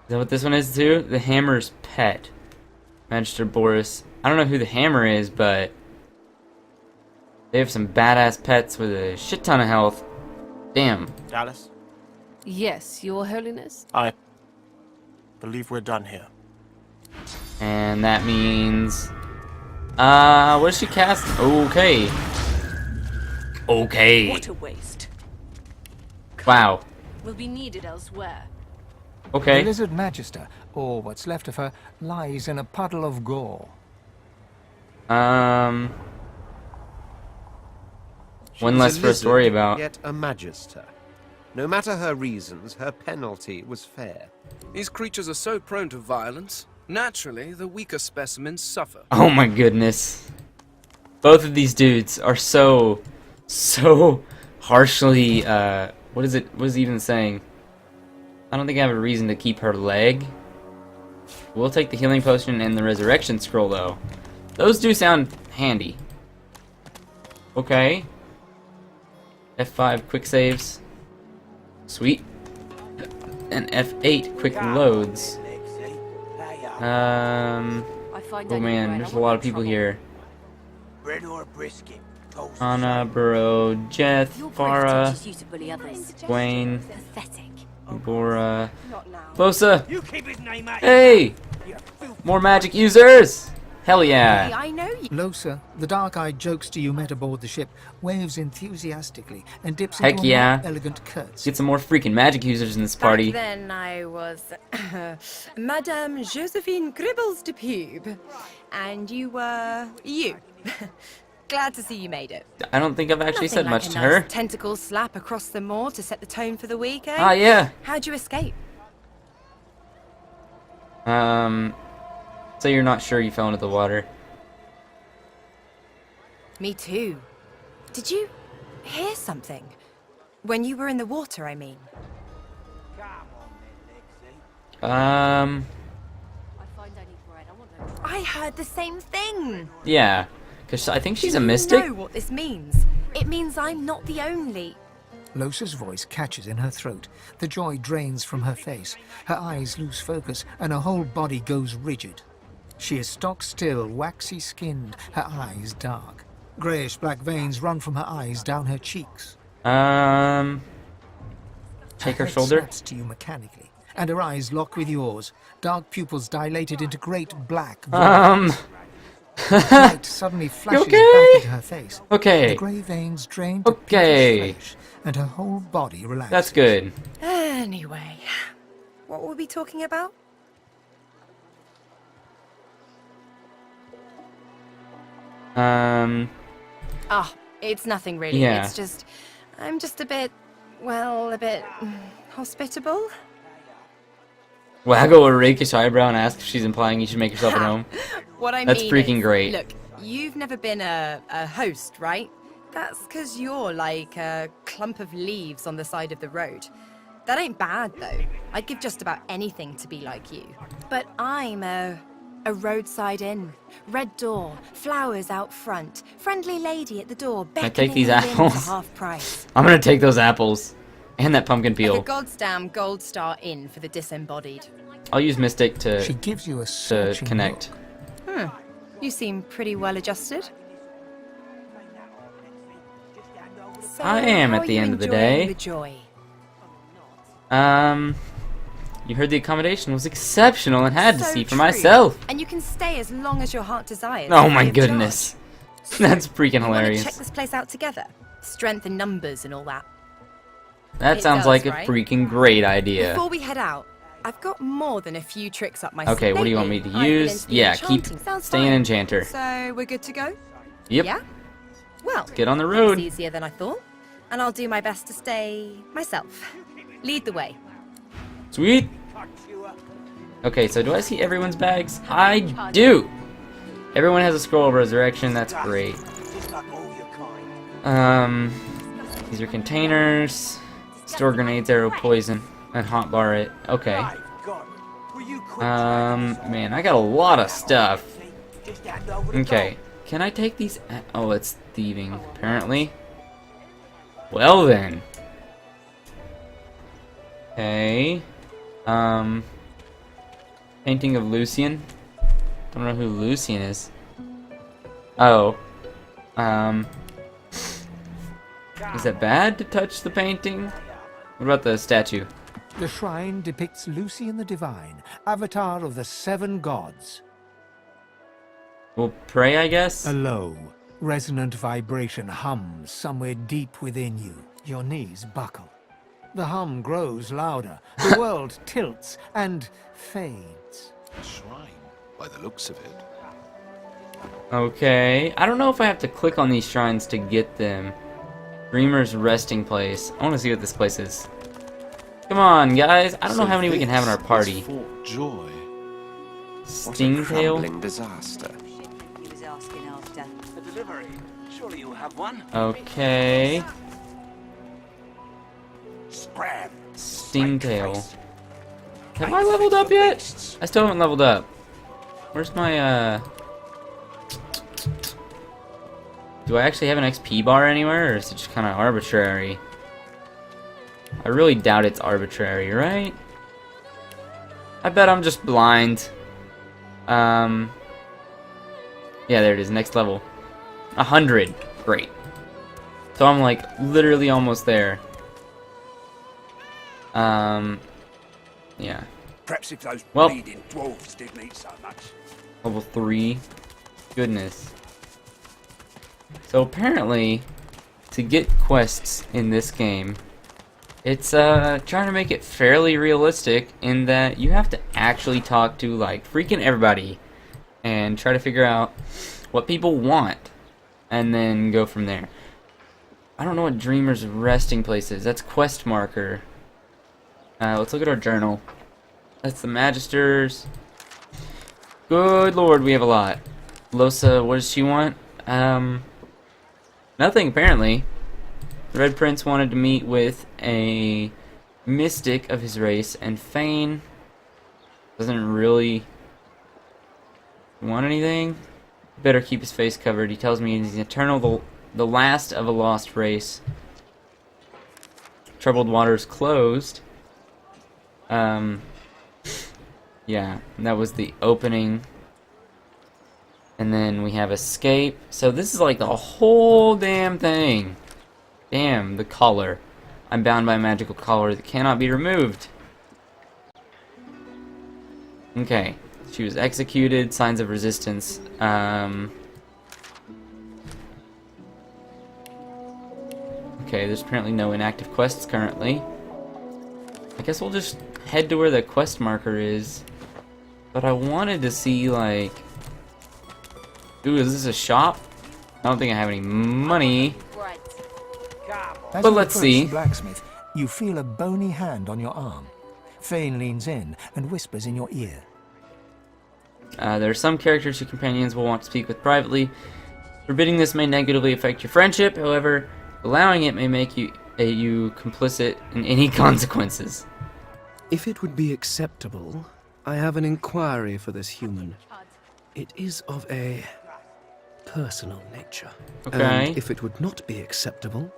Is that what this one is too? The Hammer's pet. Magister Boris. I don't know who the Hammer is, but they have some badass pets with a shit ton of health. Damn. Dallas, Yes, your holiness? I believe we're done here. And that means... what does she cast? Okay. Okay. What a waste. Wow. Will be needed elsewhere. Okay. The lizard Magister, or what's left of her, lies in a puddle of gore. One She less was a for us to worry lizard, about. Yet a Magister. No matter her reasons, her penalty was fair. These creatures are so prone to violence. Naturally, the weaker specimens suffer. Oh my goodness. Both of these dudes are so harshly, what is it even saying? I don't think I have a reason to keep her leg. We'll take the healing potion and the resurrection scroll though. Those do sound handy. Okay. F5 quick saves. Sweet. And F8 quick loads. Oh man, there's a lot of people here. Bread or brisket? Anna, Burrow, Jeth, Farah, Wayne, Bora, Bosa. Hey! More magic users! Hell yeah! I know you. Losa, the dark-eyed jokester you met aboard the ship, waves enthusiastically and dips Heck into a yeah. more elegant curtsy. Get some more freaking magic users in this party. Back then I was Madame Josephine Gribbles de Pube. And you were you. Glad to see you made it. I don't think I've actually Nothing said like much a to nice her. tentacle slap across the moor to set the tone for the week, eh? Ah, yeah. How'd you escape? So you're not sure you fell into the water. Me too. Did you hear something? When you were in the water, I mean. I heard the same thing. Yeah, because I think she's a Do mystic. you know what this means? It means I'm not the only. Losa's voice catches in her throat. The joy drains from her face. Her eyes lose focus, and her whole body goes rigid. She is stock still, waxy skinned, her eyes dark. Greyish-black veins run from her eyes down her cheeks. Take her head shoulder. snaps to you mechanically, and her eyes lock with yours. Dark pupils dilated into great black voids. Light suddenly flashes back into her face. Okay. The grey veins drain to Okay. pinkish flesh, and her whole body relaxes. That's good. Anyway, what were we talking about? Ah, it's nothing really. Yeah. It's just, I'm just a bit, well, a bit hospitable. Waggle a rakish eyebrow and ask if she's implying you should make yourself at home. What I That's mean freaking is, great. Look, you've never been a host, right? That's because you're like a clump of leaves on the side of the road. That ain't bad, though. I'd give just about anything to be like you. But I'm a roadside inn. Red door, flowers out front, friendly lady at the door I beckoning take these you in for apples? half price. I'm gonna take those apples. And that pumpkin The peel. goddamn gold star inn for the disembodied. I'll use Mystic to, She gives you a to searching connect. You seem pretty well adjusted. So, I am how at are the you end of the enjoying day. The joy? You heard the accommodation was exceptional and had to So see for true. myself. And you can stay as long as your heart desires. Oh my free of goodness. That's freaking charge. You wanna hilarious. check this place out together? Strength in numbers and all that. That It sounds does, like a right? freaking great idea. Before we head out, I've got more than a few tricks up my Okay, sleeve. what do you want me to I've been use? into the Yeah, keep enchanting. Sounds staying fine. enchanter. So we're good to go? Yep. Yeah? Well, Get on the that was road. easier than I thought. And I'll do my best to stay myself. Lead the way. Sweet. Okay, so do I see everyone's bags? I do. Everyone has a scroll of resurrection. That's great. These are containers. Store grenades, arrow poison, and hotbar it. Okay. Man, I got a lot of stuff. Okay. Can I take these? Oh, it's thieving, apparently. Well then. Okay. Painting of Lucian. Don't know who Lucian is. Oh. Is it bad to touch the painting? What about the statue? The shrine depicts Lucian the Divine, avatar of the 7 gods. We'll pray, I guess? A low, resonant vibration hums somewhere deep within you. Your knees buckle. The hum grows louder, the world tilts and fades. A shrine, by the looks of it. Okay. I don't know if I have to click on these shrines to get them. Dreamer's resting place. I want to see what this place is. Come on, guys. I don't know how many we can have in our party. Fort Joy. Stingtail. Crumbling disaster. He was asking after. A delivery. Surely you'll have one. Okay. Scram. Stingtail. Have I leveled up yet? I still haven't leveled up. Where's my, Do I actually have an XP bar anywhere, or is it just kind of arbitrary? I really doubt it's arbitrary, right? I bet I'm just blind. Yeah, there it is, next level. 100. Great. So I'm like literally almost there. Yeah. Perhaps if those Well. bleeding dwarves didn't eat so much. Level 3. Goodness. So apparently, to get quests in this game, it's trying to make it fairly realistic in that you have to actually talk to like freaking everybody and try to figure out what people want and then go from there. I don't know what Dreamer's resting place is. That's quest marker. Let's look at our journal. That's the Magisters. Good lord, we have a lot. Losa, what does she want? Nothing, apparently. The Red Prince wanted to meet with a mystic of his race, and Fane Doesn't really want anything. Better keep his face covered. He tells me he's eternal, the last of a lost race. Troubled waters closed. Yeah, that was the opening. And then we have escape. So this is like the whole damn thing. Damn, the collar. I'm bound by a magical collar that cannot be removed. Okay. She was executed. Signs of resistance. Okay, there's apparently no inactive quests currently. I guess we'll just head to where the quest marker is. But I wanted to see, like... Ooh, is this a shop? I don't think I have any money. As But you let's approach see. the blacksmith, you feel a bony hand on your arm. Fane leans in and whispers in your ear. There are some characters your companions will want to speak with privately. Forbidding this may negatively affect your friendship, however, allowing it may make you complicit in any consequences. If it would be acceptable, I have an inquiry for this human. It is of a personal nature. Okay. And if it would not be acceptable,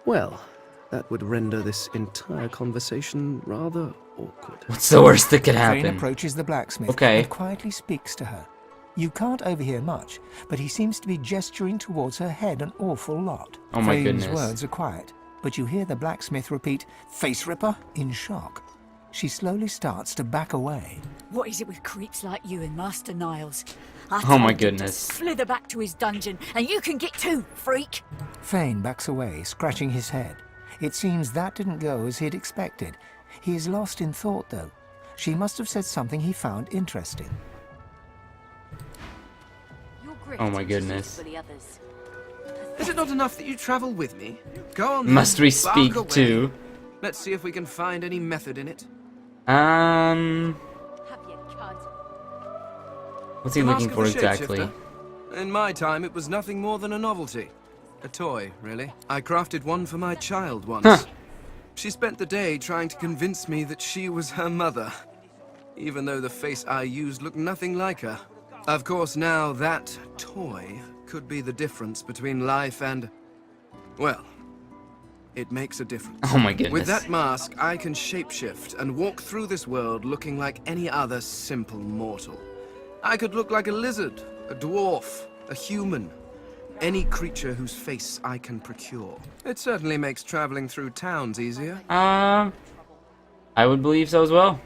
well, that would render this entire conversation rather awkward. What's the worst that could Fane happen? approaches the blacksmith Okay. and quietly speaks to her. You can't overhear much, but he seems to be gesturing towards her head an awful lot. Oh my Fane's goodness. words are quiet, but you hear the blacksmith repeat, "Face ripper," in shock. She slowly starts to back away. What is it with creeps like you and Master Niles? I Oh my told him to goodness. slither back to his dungeon, and you can get too, freak. Fane backs away, scratching his head. It seems that didn't go as he'd expected. He is lost in thought, though. She must have said something he found interesting. Oh my goodness. Is it not enough that you travel with me? Go on. Must then, we bark speak away. to? Let's see if we can find any method in it. What's he The looking Mask for of the exactly? Shapeshifter? In my time, it was nothing more than a novelty. A toy, really. I crafted one for my child once. Huh. She spent the day trying to convince me that she was her mother, even though the face I used looked nothing like her. Of course, now that toy could be the difference between life and... well, it makes a difference. Oh my goodness. With that mask, I can shapeshift and walk through this world looking like any other simple mortal. I could look like a lizard, a dwarf, a human, any creature whose face I can procure. It certainly makes traveling through towns easier. I would believe so as well.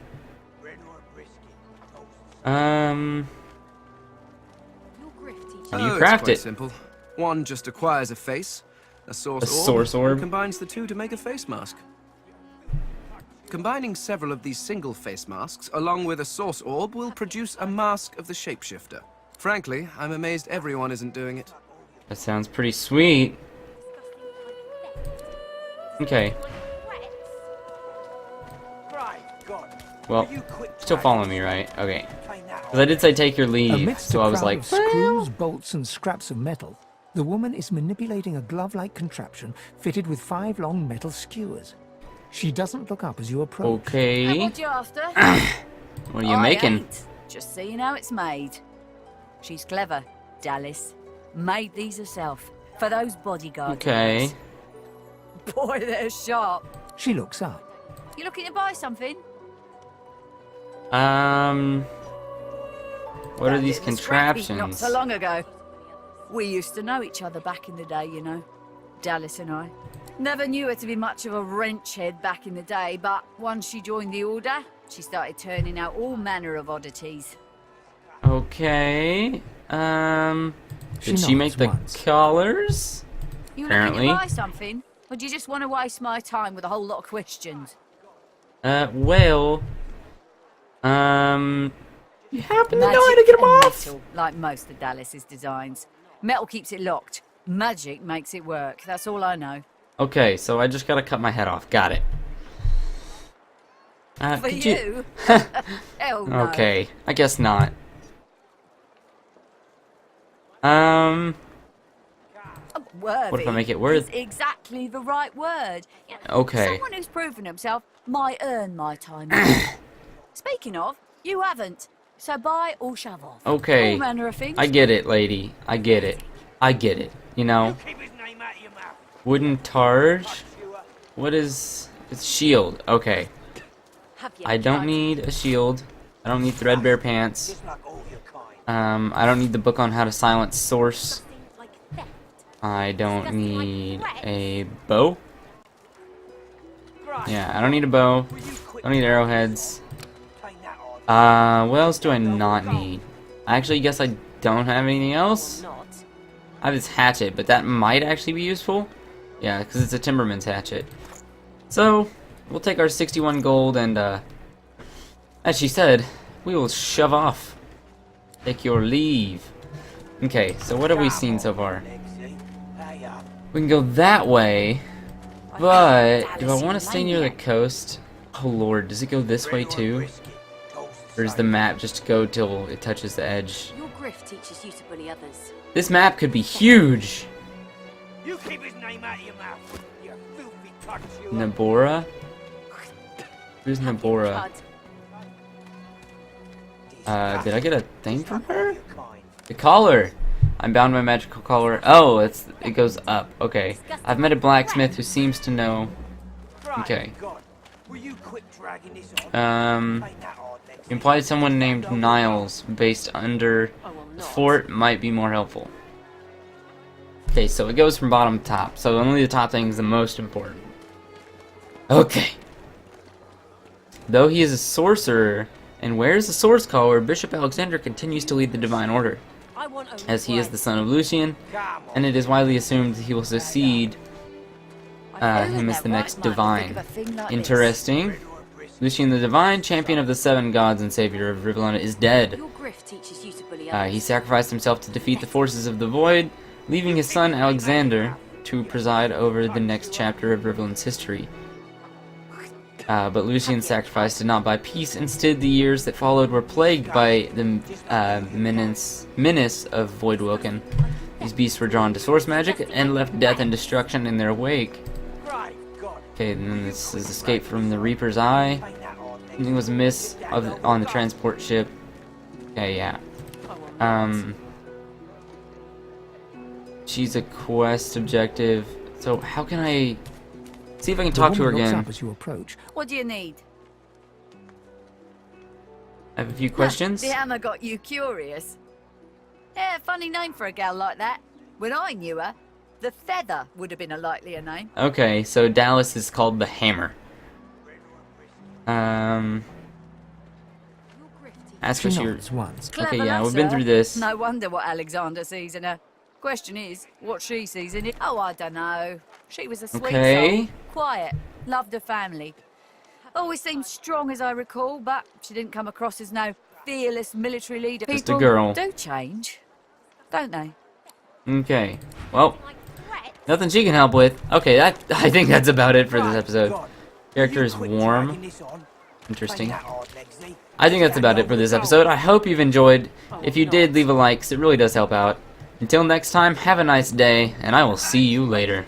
How do you It's craft quite it? simple. One just acquires a face, a source A source orb? and combines the two to make a face mask. Combining several of these single face masks along with a source orb will produce a mask of the shapeshifter. Frankly, I'm amazed everyone isn't doing it. That sounds pretty sweet. Okay. Well, still following me, right? Okay. Because I did say take your leave, Amidst so a I was crowd like, of screws, bolts, and scraps of metal, the woman is manipulating a glove-like contraption fitted with 5 long metal skewers. She doesn't look up as you approach. okay. What you after? What are you I making? ain't. Just seeing how it's made. She's clever, Dallas. Made these herself for those bodyguard Okay. guys. Boy, they're sharp. She looks up. You looking to buy something? What are these It was scrappy Not contraptions? so long ago. We used to know each other back in the day, you know. Dallas and I. Never knew her to be much of a wrench head back in the day, but once she joined the Order, she started turning out all manner of oddities. Okay. Did she make the collars? You Apparently. looking to buy something? Or do you just want to waste my time with a whole lot of questions? Well, you happen to know Magic how to get them and off? Metal, like most of Dallas's designs. Metal keeps it locked. Magic makes it work. That's all I know. Okay, so I just gotta cut my head off. Got it. For could you? Hell no. Okay, I guess not. Worthy What if I make it worth- is exactly the right word. You know, Okay. Someone who's proven himself might earn my time. Speaking of, You haven't. So buy or shove off. Okay. All manner of things. I get it, lady. I get it. I get it. You know? Wooden targe? What is... It's shield. Okay. I don't need a shield. I don't need threadbare pants. I don't need the book on how to silence source. I don't need a bow. Yeah, I don't need a bow. I don't need arrowheads. What else do I not need? I actually guess I don't have anything else. I have this hatchet, but that might actually be useful. Yeah, because it's a timberman's hatchet. So, we'll take our 61 gold and, as she said, we will shove off. Take your leave. Okay, so what have we seen so far? We can go that way, but do I want to stay near the coast? Oh lord, does it go this way too? Or does the map just go till it touches the edge? Your grift teaches you to bully others. This map could be huge! You keep his name out of your mouth, you filthy cunt, you. Nabora? Who's Nabora? Did I get a thing from her? The collar! I'm bound by magical collar. Oh, it goes up. Okay. I've met a blacksmith who seems to know. Okay. Implied someone named Niles based under the fort might be more helpful. Okay, so it goes from bottom to top. So only the top thing is the most important. Okay. Though he is a sorcerer and wears the source collar, Bishop Alexander continues to lead the Divine Order, as he is the son of Lucian, and it is widely assumed he will succeed him as the next Divine. Interesting. Lucian the Divine, champion of the 7 gods and savior of Rivellona, is dead. He sacrificed himself to defeat the forces of the Void, leaving his son Alexander to preside over the next chapter of Rivellin's history. But Lucian's sacrifice did not buy peace. Instead, the years that followed were plagued by the menace of Voidwoken. These beasts were drawn to source magic and left death and destruction in their wake. Okay, and then this is escape from the Reaper's Eye. Something was amiss on the transport ship. Okay, yeah. She's a quest objective. So how can I see if I can talk to her again? Up as you approach. What do you need? I have a few questions. The hammer got you curious. Yeah, funny name for a gal like that. When I knew her, the Feather would have been a likelier name. Okay, so Dallas is called the Hammer. Ask what you're... Okay, yeah, we've been through this. No wonder what Alexander sees in her. Question is, what she sees in it. Oh, I don't know. She was a sweet soul, quiet, loved her family. Always seemed strong as I recall, but she didn't come across as no fearless military leader. Just a girl. People do change, don't they? Okay, well, nothing she can help with. Okay, I think that's about it for this episode. Character is warm. Interesting. I think that's about it for this episode. I hope you've enjoyed. If you did, leave a like, 'cause it really does help out. Until next time, have a nice day, and I will see you later.